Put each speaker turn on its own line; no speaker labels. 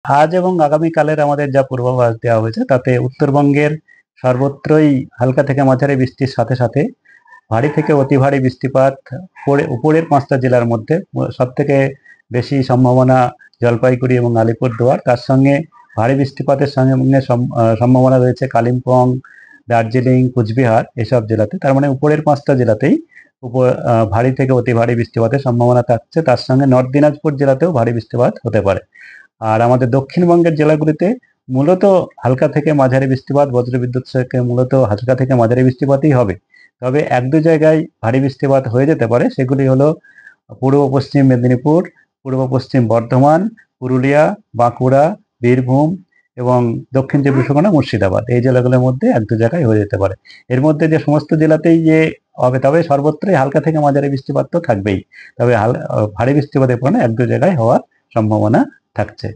আজ এবং আগামীকালের আমাদের যা পূর্বাভাস দেওয়া হয়েছে তাতে উত্তরবঙ্গের সর্বত্রই হালকা থেকে মাঝারি বৃষ্টির সাথে সাথে ভারী থেকে অতি ভারী বৃষ্টিপাত উপরের 5টা জেলার মধ্যে সবথেকে বেশি সম্ভাবনা জলপাইগুড়ি এবং আলিপুরদুয়ার, তার সঙ্গে ভারী বৃষ্টিপাতের সঙ্গে সম্ভাবনা রয়েছে কালিম্পং, দার্জিলিং, কুচবিহার এসব জেলাতে। তার মানে উপরের 5টা জেলাতেই ভারী থেকে অতি ভারী বৃষ্টিপাতের সম্ভাবনা থাকছে। তার সঙ্গে নর্থ দিনাজপুর জেলাতেও ভারী বৃষ্টিপাত হতে পারে। আর আমাদের দক্ষিণবঙ্গের জেলাগুলিতে মূলত হালকা থেকে মাঝারি বৃষ্টিপাত, বজ্রবিদ্যুৎ সহ মূলত হালকা থেকে মাঝারি বৃষ্টিপাতই হবে। তবে 1-2 জায়গায় ভারী বৃষ্টিপাত হয়ে যেতে পারে, সেগুলি হলো পূর্ব পশ্চিম মেদিনীপুর, পূর্ব পশ্চিম বর্ধমান, পুরুলিয়া, বাঁকুড়া, বীরভূম এবং দক্ষিণ চব্বিশ পরগনা, মুর্শিদাবাদ। এই জেলাগুলোর মধ্যে 1-2 জায়গায় হয়ে যেতে পারে। এর মধ্যে যে সমস্ত জেলাতেই যে হবে, তবে সর্বত্রই হালকা থেকে মাঝারি বৃষ্টিপাত তো থাকবেই। তবে ভারী বৃষ্টিপাতের পরিমাণ 1-2 জায়গায় হওয়ার সম্ভাবনা থাকছে।